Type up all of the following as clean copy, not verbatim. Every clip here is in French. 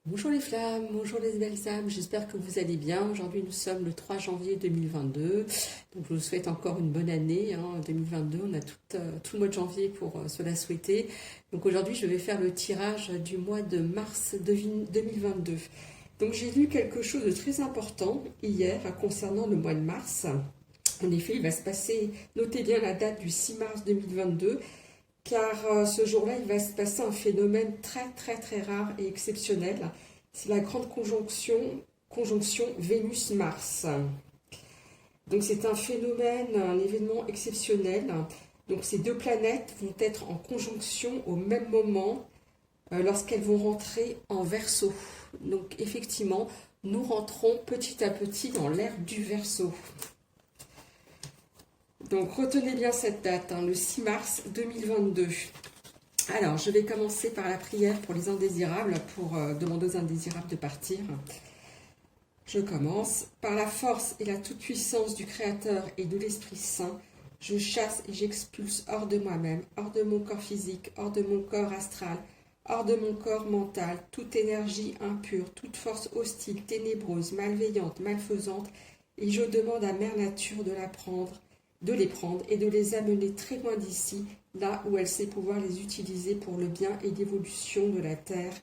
Bonjour les flammes, bonjour les belles âmes, j'espère que vous allez bien. Aujourd'hui nous sommes le 3 janvier 2022, donc je vous souhaite encore une bonne année, 2022, on a tout le mois de janvier pour se la souhaiter. Donc aujourd'hui je vais faire le tirage du mois de mars 2022. Donc j'ai lu quelque chose de très important hier concernant le mois de mars. En effet, il va se passer, notez bien la date du 6 mars 2022, car ce jour-là, il va se passer un phénomène très rare et exceptionnel. C'est la grande conjonction Vénus-Mars. Donc c'est un phénomène, un événement exceptionnel. Donc ces deux planètes vont être en conjonction au même moment lorsqu'elles vont rentrer en Verseau. Donc effectivement, nous rentrons petit à petit dans l'ère du Verseau. Donc retenez bien cette date, le 6 mars 2022. Alors, je vais commencer par la prière pour les indésirables, pour demander aux indésirables de partir. Je commence. Par la force et la toute-puissance du Créateur et de l'Esprit Saint, je chasse et j'expulse hors de moi-même, hors de mon corps physique, hors de mon corps astral, hors de mon corps mental, toute énergie impure, toute force hostile, ténébreuse, malveillante, malfaisante, et je demande à Mère Nature de les prendre et de les amener très loin d'ici, là où elle sait pouvoir les utiliser pour le bien et l'évolution de la Terre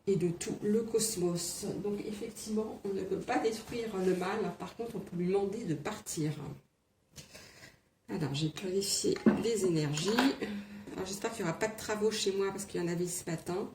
et de tout le cosmos. Donc effectivement, on ne peut pas détruire le mal, par contre on peut lui demander de partir. Alors j'ai clarifié les énergies. Alors j'espère qu'il n'y aura pas de travaux chez moi parce qu'il y en avait ce matin.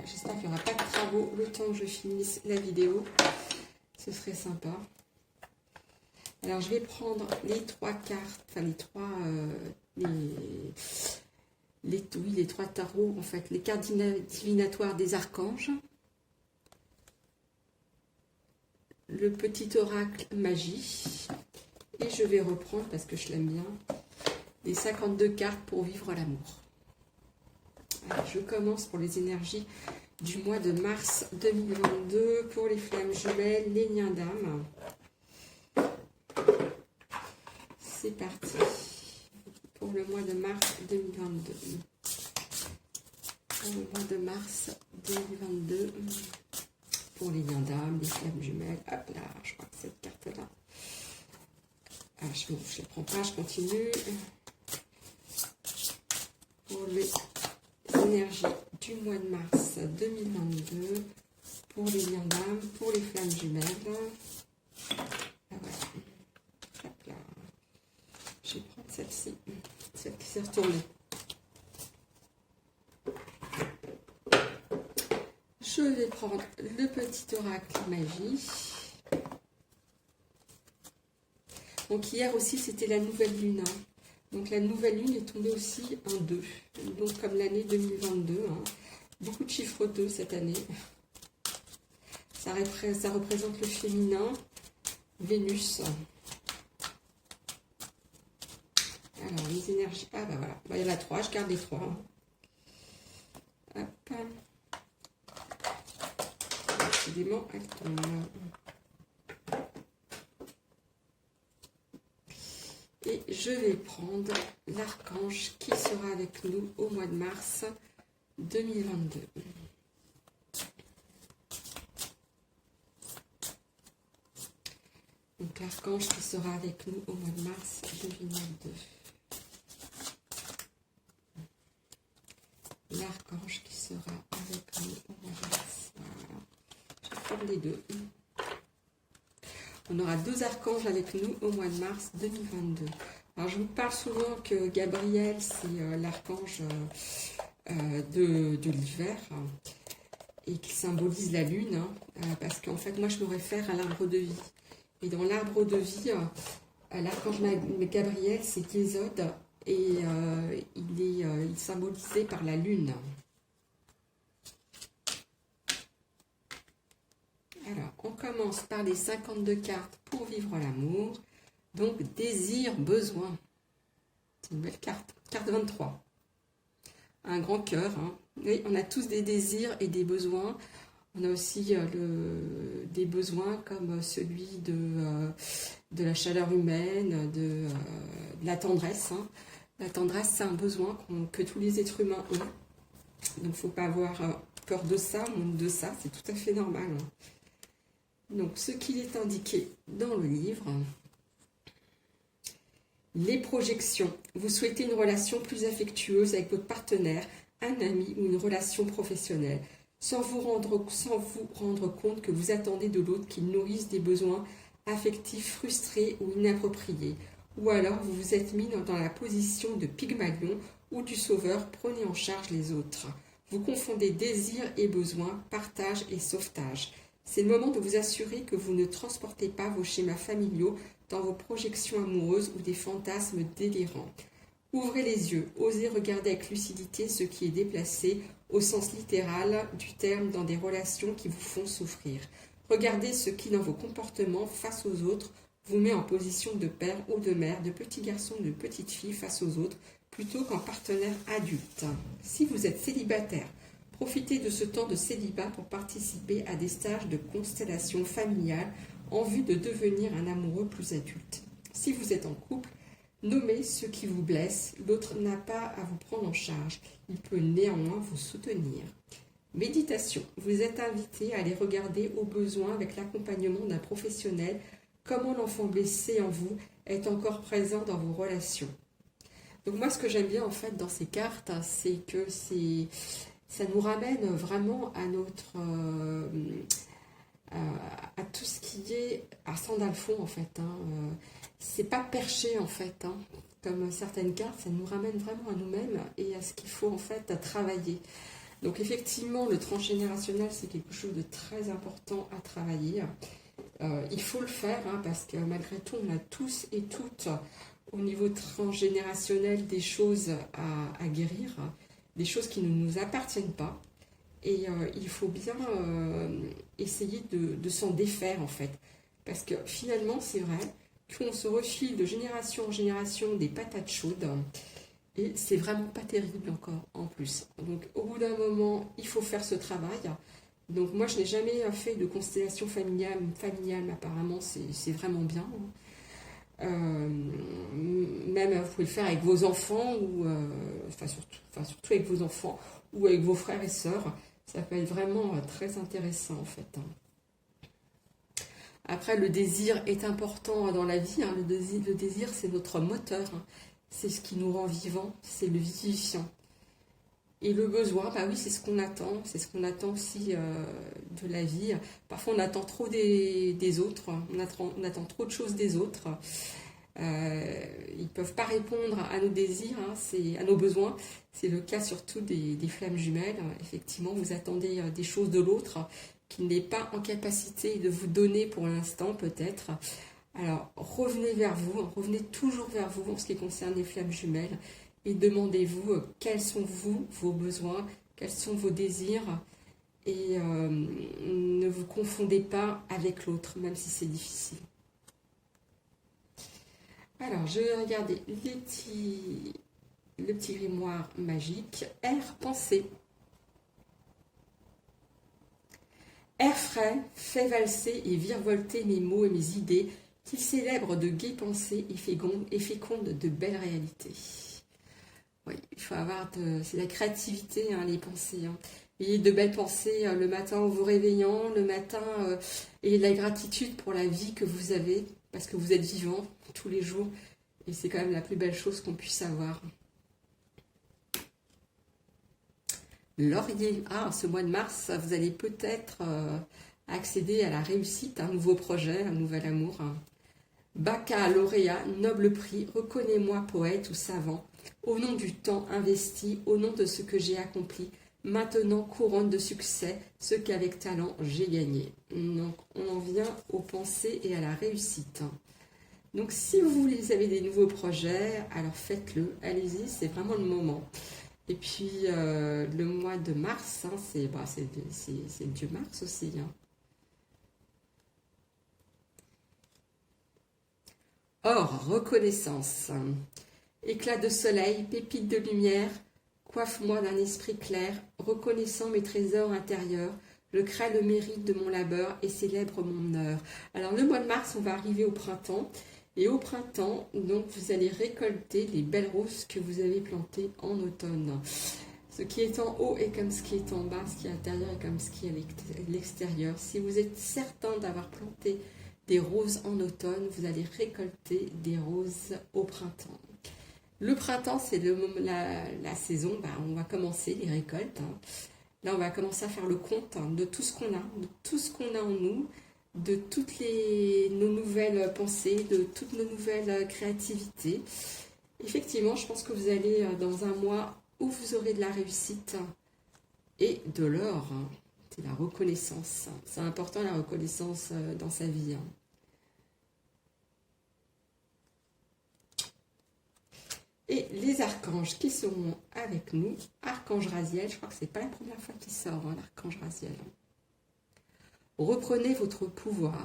J'espère qu'il n'y aura pas de travaux le temps que je finisse la vidéo. Ce serait sympa. Alors, je vais prendre les trois cartes, enfin les trois tarots, en fait, les cartes divinatoires des archanges. Le petit oracle magie. Et je vais reprendre, parce que je l'aime bien, les 52 cartes pour vivre l'amour. Je commence pour les énergies du mois de mars 2022 pour les flammes jumelles, les liens d'âme. C'est parti pour le mois de mars 2022. Pour le mois de mars 2022, pour les liens d'âme, les flammes jumelles. Hop là, je crois que cette carte-là. Ah, je ne la prends pas, je continue. Pour les énergies du mois de mars 2022, pour les liens d'âme, pour les flammes jumelles. Ah, voilà. Hop là. Je vais prendre celle-ci, celle qui s'est retournée. Je vais prendre le petit oracle magie. Donc hier aussi c'était la nouvelle lune. Donc la nouvelle lune est tombée aussi en 2. Donc comme l'année 2022. Beaucoup de chiffres 2 cette année. Ça représente le féminin. Vénus. Alors les énergies. Ah bah voilà. Il y en a 3, je garde les 3. Hop. Décidément, elle tombe. Et je vais prendre l'archange qui sera avec nous au mois de mars 2022. Donc l'archange qui sera avec nous au mois de mars 2022. L'archange qui sera avec nous au mois de mars. Voilà. Je vais prendre les deux. On aura 2 archanges avec nous au mois de mars 2022. Alors, je vous parle souvent que Gabriel, c'est l'archange de l'hiver et qui symbolise la lune, parce qu'en fait, moi, je me réfère à l'arbre de vie. Et dans l'arbre de vie, l'archange Gabriel, c'est Yesod et il est symbolisé par la lune. Alors, on commence par les 52 cartes pour vivre l'amour. Donc, désir, besoin. C'est une belle carte. Carte 23. un grand cœur. Hein. Oui, on a tous des désirs et des besoins. On a aussi des besoins comme celui de la chaleur humaine, de la tendresse. Hein. La tendresse, c'est un besoin que tous les êtres humains ont. Donc, il ne faut pas avoir peur de ça, honte de ça, c'est tout à fait normal. Hein. Donc, ce qu'il est indiqué dans le livre, les projections. Vous souhaitez une relation plus affectueuse avec votre partenaire, un ami ou une relation professionnelle, sans vous rendre compte que vous attendez de l'autre qu'il nourrisse des besoins affectifs frustrés ou inappropriés. Ou alors vous vous êtes mis dans la position de Pygmalion ou du sauveur, prenez en charge les autres. Vous confondez désir et besoin, partage et sauvetage. C'est le moment de vous assurer que vous ne transportez pas vos schémas familiaux dans vos projections amoureuses ou des fantasmes délirants. Ouvrez les yeux, osez regarder avec lucidité ce qui est déplacé au sens littéral du terme dans des relations qui vous font souffrir. Regardez ce qui dans vos comportements face aux autres vous met en position de père ou de mère, de petit garçon ou de petite fille face aux autres, plutôt qu'en partenaire adulte. Si vous êtes célibataire, profitez de ce temps de célibat pour participer à des stages de constellation familiale en vue de devenir un amoureux plus adulte. Si vous êtes en couple, nommez ce qui vous blesse, l'autre n'a pas à vous prendre en charge, il peut néanmoins vous soutenir. Méditation, vous êtes invité à aller regarder au besoin avec l'accompagnement d'un professionnel comment l'enfant blessé en vous est encore présent dans vos relations. Donc moi ce que j'aime bien en fait dans ces cartes, c'est que ça nous ramène vraiment à notre... à tout ce qui est à Sandalphon en fait. Hein. C'est pas perché en fait. Hein. Comme certaines cartes, ça nous ramène vraiment à nous-mêmes et à ce qu'il faut en fait à travailler. Donc effectivement, le transgénérationnel, c'est quelque chose de très important à travailler. Il faut le faire hein, parce que malgré tout, on a tous et toutes au niveau transgénérationnel des choses à guérir, des choses qui ne nous appartiennent pas. Et il faut bien essayer de s'en défaire en fait. Parce que finalement, c'est vrai qu'on se refile de génération en génération des patates chaudes. Et c'est vraiment pas terrible encore en plus. Donc au bout d'un moment, il faut faire ce travail. Donc moi, je n'ai jamais fait de constellation familiale mais apparemment, c'est vraiment bien. Même vous pouvez le faire avec vos enfants, ou surtout avec vos enfants, ou avec vos frères et sœurs. Ça peut être vraiment très intéressant en fait. Après, le désir est important dans la vie. Hein. Le désir, c'est notre moteur. Hein. C'est ce qui nous rend vivants, c'est le vivifiant. Et le besoin, bah oui, c'est ce qu'on attend. C'est ce qu'on attend aussi de la vie. Parfois, on attend trop des autres. On attend trop de choses des autres. Ils ne peuvent pas répondre à nos désirs, hein, à nos besoins. C'est le cas surtout des flammes jumelles. Effectivement, vous attendez des choses de l'autre qui n'est pas en capacité de vous donner pour l'instant, peut-être. Alors, revenez vers vous, revenez toujours vers vous en ce qui concerne les flammes jumelles et demandez-vous quels sont vos besoins, quels sont vos désirs et ne vous confondez pas avec l'autre, même si c'est difficile. Alors, je vais regarder le petit grimoire magique. Air pensée. Air frais, fait valser et virevolter mes mots et mes idées, qu'il célèbre de gaies pensées et féconde de belles réalités. Oui, il faut avoir c'est la créativité, hein, les pensées. Hein. Et de belles pensées le matin en vous réveillant, le matin, et la gratitude pour la vie que vous avez, parce que vous êtes vivant tous les jours. Et c'est quand même la plus belle chose qu'on puisse avoir. Laurier, ce mois de mars, vous allez peut-être accéder à la réussite, un nouveau projet, un nouvel amour. Baccalauréat, noble prix, reconnais-moi poète ou savant, au nom du temps investi, au nom de ce que j'ai accompli, maintenant couronne de succès, ce qu'avec talent j'ai gagné. Donc on en vient aux pensées et à la réussite. Donc si vous avez des nouveaux projets, alors faites-le, allez-y, c'est vraiment le moment. Et puis le mois de mars, hein, c'est le dieu Mars aussi. Hein. Or, reconnaissance, éclat de soleil, pépite de lumière, Coiffe-moi d'un esprit clair, reconnaissant mes trésors intérieurs. Je crée le mérite de mon labeur et célèbre mon heure. Alors le mois de mars, on va arriver au printemps. Et au printemps, donc, vous allez récolter les belles roses que vous avez plantées en automne. Ce qui est en haut est comme ce qui est en bas, ce qui est à l'intérieur est comme ce qui est à l'extérieur. Si vous êtes certain d'avoir planté des roses en automne, vous allez récolter des roses au printemps. Le printemps, c'est la saison, on va commencer les récoltes. Là, on va commencer à faire le compte de tout ce qu'on a, en nous, de toutes nos nouvelles pensées, de toutes nos nouvelles créativités. Effectivement, je pense que vous allez dans un mois où vous aurez de la réussite et de l'or. C'est la reconnaissance. C'est important, la reconnaissance dans sa vie. Et les archanges qui seront avec nous, Archange Raziel, je crois que c'est pas la première fois qu'il sort, l'Archange Raziel. Reprenez votre pouvoir.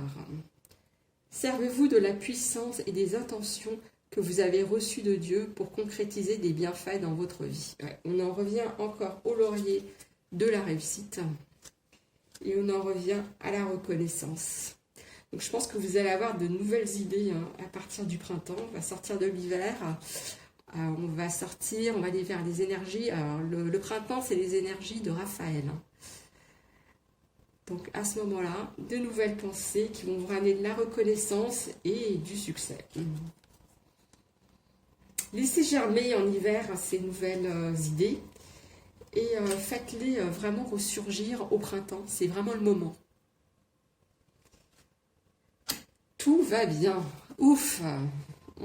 Servez-vous de la puissance et des intentions que vous avez reçues de Dieu pour concrétiser des bienfaits dans votre vie. Ouais, on en revient encore au laurier de la réussite et on en revient à la reconnaissance. Donc je pense que vous allez avoir de nouvelles idées à partir du printemps. On va sortir de l'hiver. On va aller vers les énergies. Alors, le printemps, c'est les énergies de Raphaël. Donc, à ce moment-là, de nouvelles pensées qui vont vous ramener de la reconnaissance et du succès. Laissez germer en hiver ces nouvelles idées et faites-les vraiment ressurgir au printemps. C'est vraiment le moment. Tout va bien. Ouf!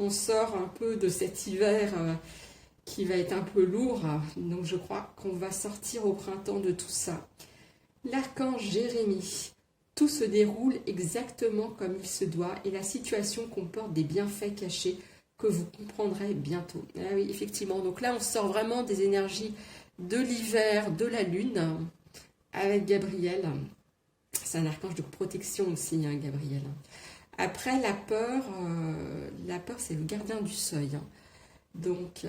On sort un peu de cet hiver qui va être un peu lourd. Donc je crois qu'on va sortir au printemps de tout ça. L'archange Jérémie. Tout se déroule exactement comme il se doit et la situation comporte des bienfaits cachés que vous comprendrez bientôt. Ah oui, effectivement. Donc là, on sort vraiment des énergies de l'hiver, de la lune avec Gabriel. C'est un archange de protection aussi, Gabriel. Après, la peur, c'est le gardien du seuil. Donc,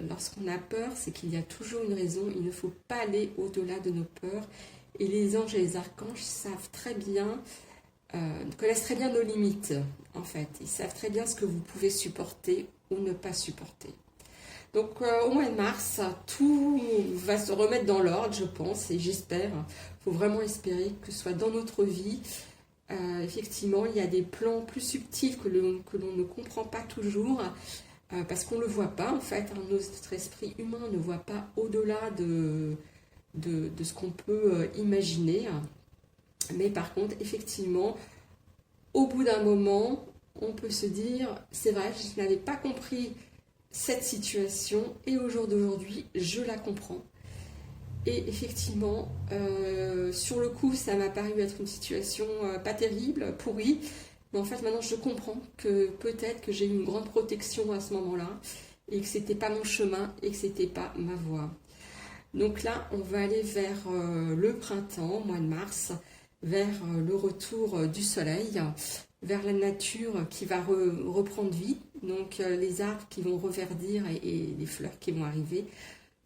lorsqu'on a peur, c'est qu'il y a toujours une raison. Il ne faut pas aller au-delà de nos peurs. Et les anges et les archanges savent très bien, connaissent très bien nos limites, en fait. Ils savent très bien ce que vous pouvez supporter ou ne pas supporter. Donc, au mois de mars, tout va se remettre dans l'ordre, je pense, et j'espère. Il faut vraiment espérer que ce soit dans notre vie. Effectivement, il y a des plans plus subtils que l'on ne comprend pas toujours, parce qu'on ne le voit pas, en fait. Notre esprit humain ne voit pas au-delà de ce qu'on peut imaginer. Mais par contre, effectivement, au bout d'un moment, on peut se dire, c'est vrai, je n'avais pas compris cette situation, et au jour d'aujourd'hui, je la comprends. Et effectivement, sur le coup, ça m'a paru être une situation pas terrible, pourrie. Mais en fait, maintenant, je comprends que peut-être que j'ai eu une grande protection à ce moment-là et que c'était pas mon chemin et que c'était pas ma voie. Donc là, on va aller vers le printemps, mois de mars, vers le retour du soleil, vers la nature qui va reprendre vie. Donc les arbres qui vont reverdir et les fleurs qui vont arriver.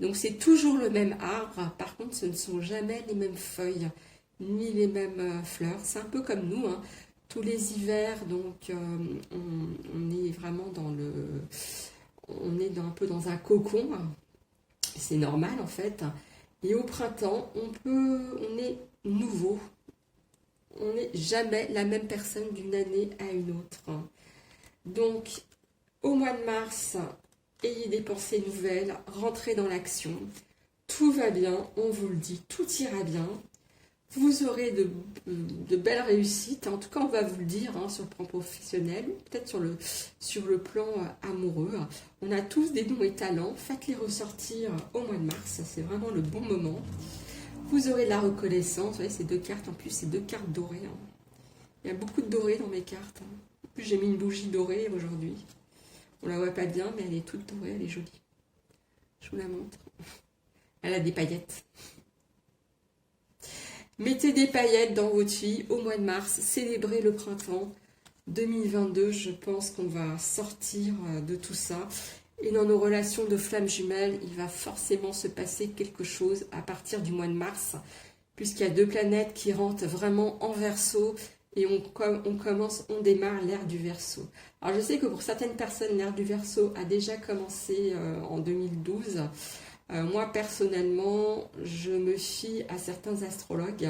Donc c'est toujours le même arbre, par contre ce ne sont jamais les mêmes feuilles, ni les mêmes fleurs. C'est un peu comme nous, tous les hivers, donc on est vraiment un peu dans un cocon, c'est normal en fait. Et au printemps, on est nouveau, on n'est jamais la même personne d'une année à une autre. Donc au mois de mars, ayez des pensées nouvelles, rentrez dans l'action. Tout va bien, on vous le dit, tout ira bien. Vous aurez de belles réussites. En tout cas, on va vous le dire sur le plan professionnel, peut-être sur le plan amoureux. On a tous des dons et talents. Faites-les ressortir au mois de mars. C'est vraiment le bon moment. Vous aurez de la reconnaissance. Vous voyez, ces deux cartes, en plus, c'est deux cartes dorées. Il y a beaucoup de doré dans mes cartes. En plus, j'ai mis une bougie dorée aujourd'hui. On la voit pas bien, mais elle est toute dorée, elle est jolie. Je vous la montre. Elle a des paillettes. Mettez des paillettes dans votre vie au mois de mars. Célébrez le printemps 2022. Je pense qu'on va sortir de tout ça. Et dans nos relations de flammes jumelles, il va forcément se passer quelque chose à partir du mois de mars, puisqu'il y a 2 planètes qui rentrent vraiment en Verseau et on démarre l'ère du Verseau. Alors je sais que pour certaines personnes, l'ère du Verseau a déjà commencé en 2012. Moi personnellement, je me fie à certains astrologues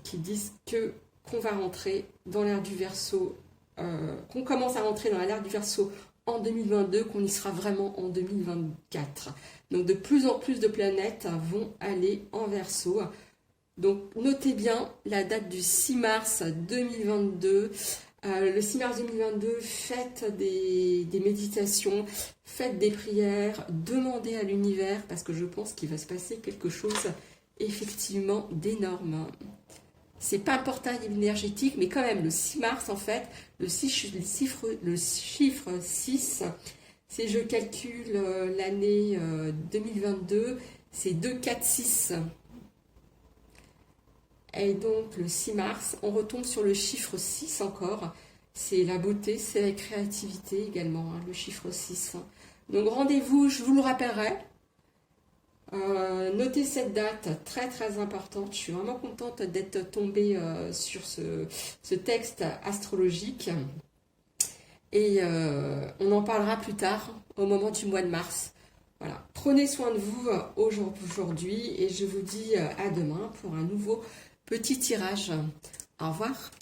qui disent qu'on va rentrer dans l'ère du Verseau, qu'on commence à rentrer dans l'ère du Verseau en 2022, qu'on y sera vraiment en 2024. Donc de plus en plus de planètes vont aller en Verseau. Donc notez bien la date du 6 mars 2022. Le 6 mars 2022, faites des méditations, faites des prières, demandez à l'univers, parce que je pense qu'il va se passer quelque chose effectivement d'énorme. C'est pas un portail énergétique, mais quand même, le 6 mars, en fait, le chiffre 6, si je calcule l'année 2022, c'est 2, 4, 6. Et donc, le 6 mars, on retombe sur le chiffre 6 encore. C'est la beauté, c'est la créativité également, hein, le chiffre 6. Donc, rendez-vous, je vous le rappellerai. Notez cette date très très importante. Je suis vraiment contente d'être tombée sur ce texte astrologique. Et on en parlera plus tard, au moment du mois de mars. Voilà. Prenez soin de vous aujourd'hui et je vous dis à demain pour un nouveau petit tirage. Au revoir.